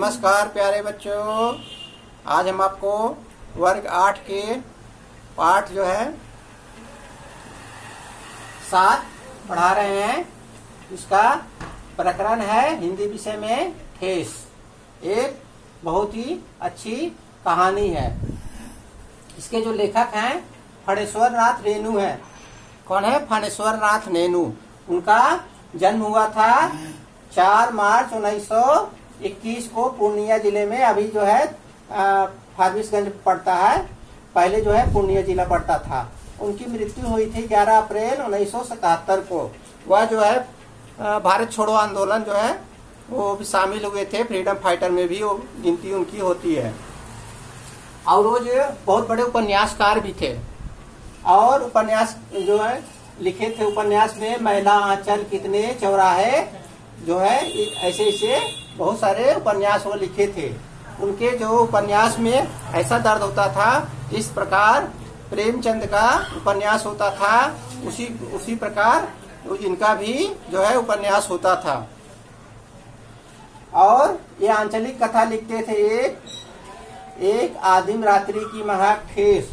नमस्कार प्यारे बच्चों। आज हम आपको वर्ग 8 के पाठ जो है 7 पढ़ा रहे हैं। इसका प्रकरण है हिंदी विषय में ठेस। एक बहुत ही अच्छी कहानी है। इसके जो लेखक हैं फणेश्वर नाथ रेणु है। कौन है? फणेश्वर नाथ रेणु। उनका जन्म हुआ था 4 मार्च 1921 को पूर्णिया जिले में। अभी जो है फारबिसगंज पड़ता है, पहले जो है पूर्णिया जिला पड़ता था। उनकी मृत्यु हुई थी 11 अप्रैल 1977 को। वह जो है भारत छोड़ो आंदोलन जो है वो भी शामिल हुए थे। फ्रीडम फाइटर में भी वो गिनती उनकी होती है। और वो जो बहुत बड़े उपन्यासकार भी थे और उपन्यास जो है लिखे थे। उपन्यास में महिला आंचल कितने चौराहे जो है ऐसे ऐसे बहुत सारे उपन्यास वो लिखे थे। उनके जो उपन्यास में ऐसा दर्द होता था, इस प्रकार प्रेमचंद का उपन्यास होता था, उसी प्रकार इनका भी जो है उपन्यास होता था। और ये आंचलिक कथा लिखते थे। एक आदिम रात्रि की महक ठेस,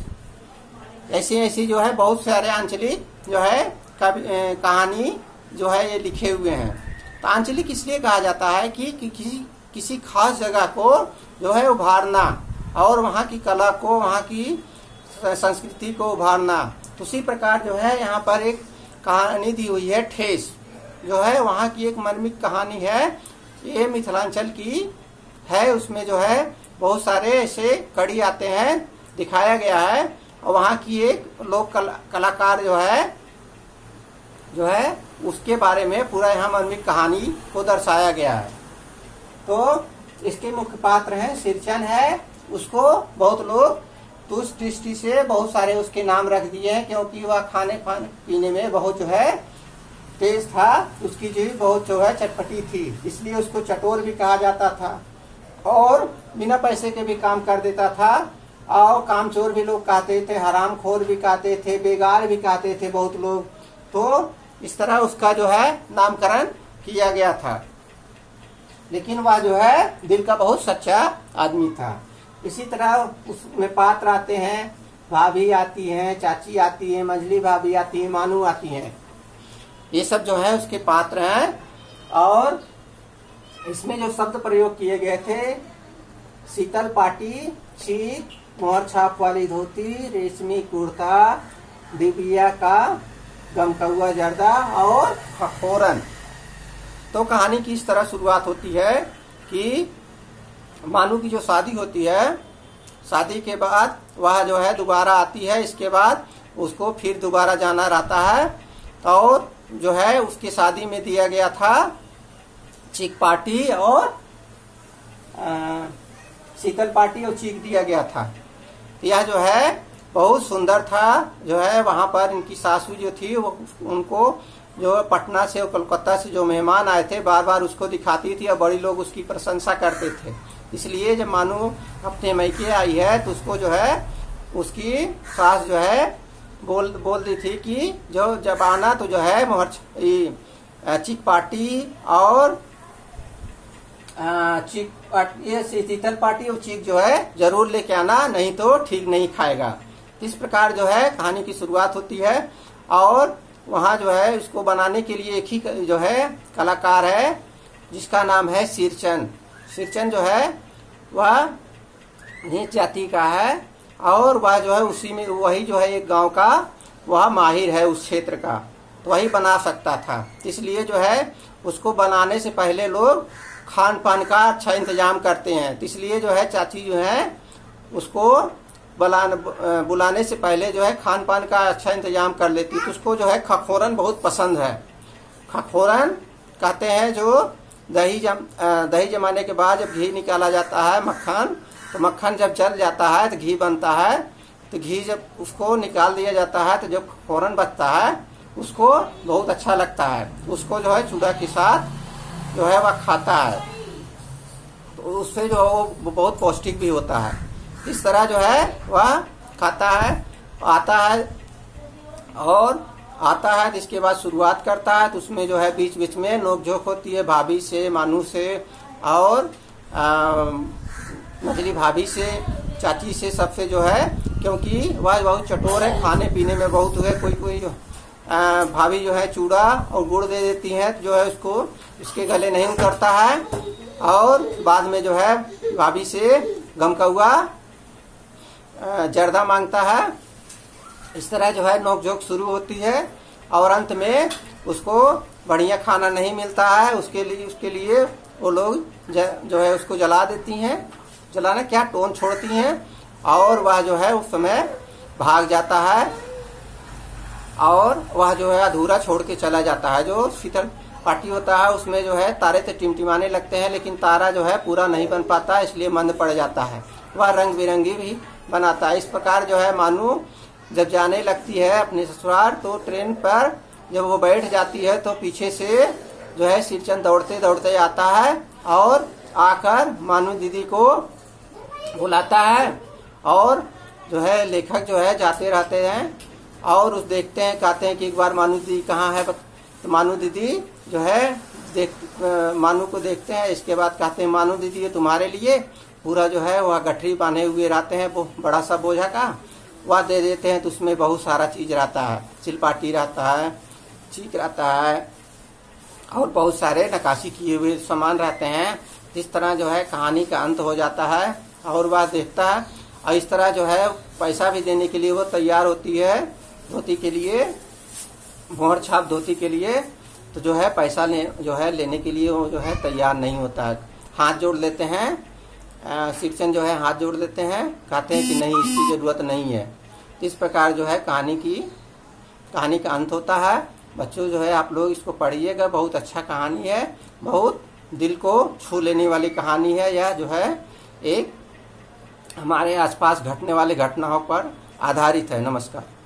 ऐसी ऐसी जो है बहुत सारे आंचलिक जो है कहानी जो है ये लिखे हुए हैं। तो आंचलिक इसलिए कहा जाता है कि किसी खास जगह को जो है उभारना और वहाँ की कला को, वहाँ की संस्कृति को उभारना। तो उसी प्रकार जो है यहाँ पर एक कहानी दी हुई है ठेस, जो है वहाँ की एक मर्मिक कहानी है। ये मिथिलांचल की है। उसमें जो है बहुत सारे ऐसे कड़ी आते हैं, दिखाया गया है। और वहाँ की एक लोक कलाकार जो है उसके बारे में पूरा यहाँ मर्मिक कहानी को दर्शाया गया है। तो इसके मुख्य पात्र हैं सिरचन है। उसको बहुत लोग तुच्छ दृष्टि से बहुत सारे उसके नाम रख दिए हैं, क्योंकि वह खाने पीने में बहुत जो है तेज था। उसकी जीभ बहुत जो है चटपटी थी, इसलिए उसको चटोर भी कहा जाता था। और बिना पैसे के भी काम कर देता था। और कामचोर भी लोग कहते थे, हरामखोर भी कहते थे, बेगार भी कहते थे बहुत लोग। तो इस तरह उसका जो है नामकरण किया गया था। लेकिन वह जो है दिल का बहुत सच्चा आदमी था। इसी तरह उसमें पात्र आते हैं, भाभी आती हैं, चाची आती है, मंझली भाभी आती है, मानू आती हैं। ये सब जो है उसके पात्र हैं। और इसमें जो शब्द प्रयोग किए गए थे, शीतल पाटी, चीक, मोहर छाप वाली धोती, रेशमी कुर्ता, दिबिया का गमकौआ जर्दा और खखोरन। तो कहानी की इस तरह शुरुआत होती है कि मानू की जो शादी होती है, शादी के बाद वह जो है दोबारा आती है। इसके बाद उसको फिर दोबारा जाना रहता है। और जो है उसकी शादी में दिया गया था चीक पार्टी और शीतल पार्टी और चीक दिया गया था। यह जो है बहुत सुंदर था। जो है वहां पर इनकी सासू जो थी वो उनको जो पटना से और कोलकाता से जो मेहमान आए थे बार बार उसको दिखाती थी और बड़ी लोग उसकी प्रशंसा करते थे। इसलिए जब मानू अपने मैके आई है तो उसको जो है उसकी सास जो है बोल दी थी कि जो जब आना तो जो है चीक पार्टी और ये शीतल पार्टी और चीक जो है जरूर लेके आना, नहीं तो ठीक नहीं खाएगा। इस प्रकार जो है कहानी की शुरुआत होती है। और वहाँ जो है इसको बनाने के लिए एक ही जो है कलाकार है जिसका नाम है सिरचन। सिरचन जो है वह नीच जाति का है और वह जो है उसी में वही जो है एक गांव का वह माहिर है उस क्षेत्र का, तो वही बना सकता था। इसलिए जो है उसको बनाने से पहले लोग खान पान का अच्छा इंतजाम करते हैं। इसलिए जो है चाची जो है उसको बुलाने से पहले जो है खान पान का अच्छा इंतजाम कर लेती। तो उसको जो है खखोरन बहुत पसंद है। खखोरन कहते हैं जो दही जमाने के बाद जब घी निकाला जाता है, मक्खन, तो मक्खन जब जल जाता है तो घी बनता है। तो घी जब उसको निकाल दिया जाता है तो जब खखोरन बचता है उसको बहुत अच्छा लगता है। उसको जो है चूड़ा के साथ जो है वह खाता है, तो उससे जो वो बहुत पौष्टिक भी होता है। इस तरह जो है वह खाता है, आता है तो इसके बाद शुरुआत करता है। तो उसमें जो है बीच बीच में नोकझोंक होती है भाभी से, मानू से और मछली भाभी से, चाची से, सबसे जो है, क्योंकि वह बहुत चटोर है, खाने पीने में बहुत है। कोई कोई भाभी जो है चूड़ा और गुड़ दे देती है, जो है उसको इसके गले नहीं उतरता है, और बाद में जो है भाभी से गम का हुआ जर्दा मांगता है। इस तरह जो है नोकझोंक शुरू होती है, और अंत में उसको बढ़िया खाना नहीं मिलता है। उसके लिए वो लोग जो है उसको जला देती हैं, जलाना क्या, टोन छोड़ती हैं, और वह जो है उस समय भाग जाता है, और वह जो है अधूरा छोड़ के चला जाता है। जो शीतल पार्टी होता है उसमें जो है तारे तो टिमटिमाने लगते हैं, लेकिन तारा जो है पूरा नहीं बन पाता, इसलिए मंद पड़ जाता है। वह रंग बिरंगी भी बनाता है। इस प्रकार जो है मानू जब जाने लगती है अपने ससुराल, तो ट्रेन पर जब वो बैठ जाती है तो पीछे से जो है सिरचंद दौड़ते दौड़ते आता है, और आकर मानू दीदी को बुलाता है। और जो है लेखक जो है जाते रहते हैं और उस देखते हैं, कहते हैं कि एक बार मानू दीदी कहाँ है। तो मानू दीदी जो है मानू को देखते हैं। इसके बाद कहते हैं, मानू दीदी ये तुम्हारे लिए पूरा जो है वह गठरी बांधे हुए रहते हैं, वो बड़ा सा बोझा का, वह दे देते हैं। तो उसमें बहुत सारा चीज रहता है, चिलपाटी रहता है, चीक रहता है, और बहुत सारे नक्काशी किए हुए सामान रहते हैं। इस तरह जो है कहानी का अंत हो जाता है, और वह देखता है, और इस तरह जो है पैसा भी देने के लिए वो तैयार होती है, धोती के लिए, मोहर छाप धोती के लिए। तो जो है पैसा लेने के लिए वो जो है तैयार नहीं होता है। हाथ जोड़ लेते हैं, शिवचंद जो है हाथ जोड़ लेते हैं, कहते हैं कि नहीं, इसकी जरूरत नहीं है। इस प्रकार जो है कहानी का अंत होता है। बच्चों जो है आप लोग इसको पढ़िएगा, बहुत अच्छा कहानी है, बहुत दिल को छू लेने वाली कहानी है। यह जो है एक हमारे आसपास घटने वाले घटनाओं पर आधारित है। नमस्कार।